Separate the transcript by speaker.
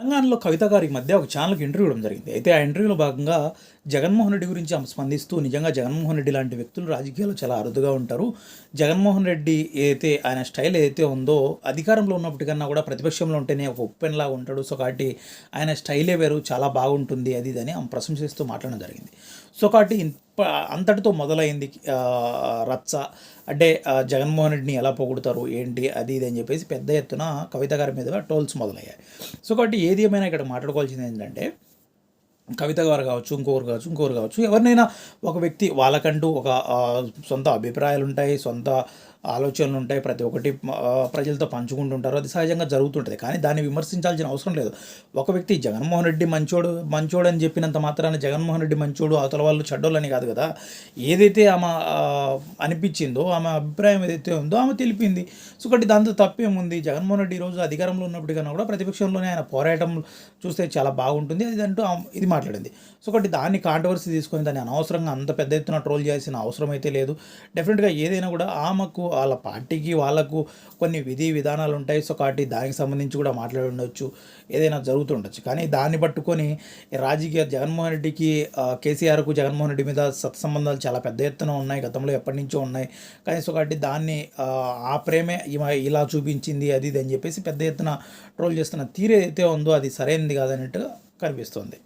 Speaker 1: తెలంగాణలో కవిత గారి ఈ మధ్య ఒక ఛానల్కి ఇంటర్వ్యూ ఇవ్వడం జరిగింది. అయితే ఆ ఇంటర్వ్యూలో భాగంగా జగన్మోహన్ రెడ్డి గురించి ఆమె స్పందిస్తూ, నిజంగా జగన్మోహన్ రెడ్డి లాంటి వ్యక్తులు రాజకీయాల్లో చాలా అరుదుగా ఉంటారు. జగన్మోహన్ రెడ్డి ఏదైతే ఆయన స్టైల్ ఏదైతే ఉందో, అధికారంలో ఉన్నప్పటికన్నా కూడా ప్రతిపక్షంలో ఉంటేనే ఒక ఉప్పెన్లాగా ఉంటాడు. సో కాబట్టి ఆయన స్టైలే వేరు, చాలా బాగుంటుంది అది ఇది అని ఆమె ప్రశంసిస్తూ మాట్లాడడం జరిగింది. సో కాబట్టి అంతటితో మొదలైంది రచ్చ. అంటే జగన్మోహన్ రెడ్డిని ఎలా పొగుడుతారు ఏంటి అది ఇది అని చెప్పేసి పెద్ద ఎత్తున కవిత గారి మీద ట్రోల్స్ మొదలయ్యాయి. సో కాబట్టి ఏది ఏమైనా ఇక్కడ మాట్లాడుకోవాల్సింది ఏంటంటే, కవిత గారు కావచ్చు, ఇంకోరు కావచ్చు, ఎవరినైనా ఒక వ్యక్తి వాళ్ళకంటూ ఒక సొంత అభిప్రాయాలు ఉంటాయి, సొంత ఆలోచనలు ఉంటాయి, ప్రతి ఒక్కటి ప్రజలతో పంచుకుంటుంటారు, అది సహజంగా జరుగుతుంటుంది. కానీ దాన్ని విమర్శించాల్సిన అవసరం లేదు. ఒక వ్యక్తి జగన్మోహన్ రెడ్డి మంచోడు అని చెప్పినంత మాత్రాన జగన్మోహన్ రెడ్డి మంచోడు, అవతల వాళ్ళు చెడ్డోళ్ళని కాదు కదా. ఏదైతే ఆమె అనిపించిందో, ఆమె అభిప్రాయం ఏదైతే ఉందో ఆమె తెలిపింది. సో కాబట్టి దాంతో తప్పేముంది. జగన్మోహన్ రెడ్డి ఈరోజు అధికారంలో ఉన్నప్పటికన్నా కూడా ప్రతిపక్షంలోనే ఆయన పోరాటం చూస్తే చాలా బాగుంటుంది అది అంటూ ఇది మాట్లాడింది. సో కాబట్టి దాన్ని కాంట్రవర్సీ తీసుకొని దాన్ని అనవసరంగా అంత పెద్ద ఎత్తున ట్రోల్ చేయాల్సిన అవసరం అయితే లేదు. డెఫినెట్గా ఏదైనా కూడా ఆమెకు వాళ్ళ పార్టీకి వాళ్ళకు కొన్ని విధి విధానాలు ఉంటాయి. సో కాబట్టి దానికి సంబంధించి కూడా మాట్లాడి ఉండొచ్చు, ఏదైనా జరుగుతుండొచ్చు. కానీ దాన్ని పట్టుకొని రాజకీయ జగన్మోహన్ రెడ్డికి కేసీఆర్కు జగన్మోహన్ రెడ్డి మీద సత్సంబంధాలు చాలా పెద్ద ఎత్తున ఉన్నాయి, గతంలో ఎప్పటి నుంచో ఉన్నాయి. కానీ సో కాబట్టి దాన్ని ఆ ప్రేమే ఇలా చూపించింది అది ఇది అని చెప్పేసి పెద్ద ఎత్తున ట్రోల్ చేస్తున్న తీరు ఏదైతే ఉందో అది సరైనది కాదన్నట్టుగా కనిపిస్తుంది.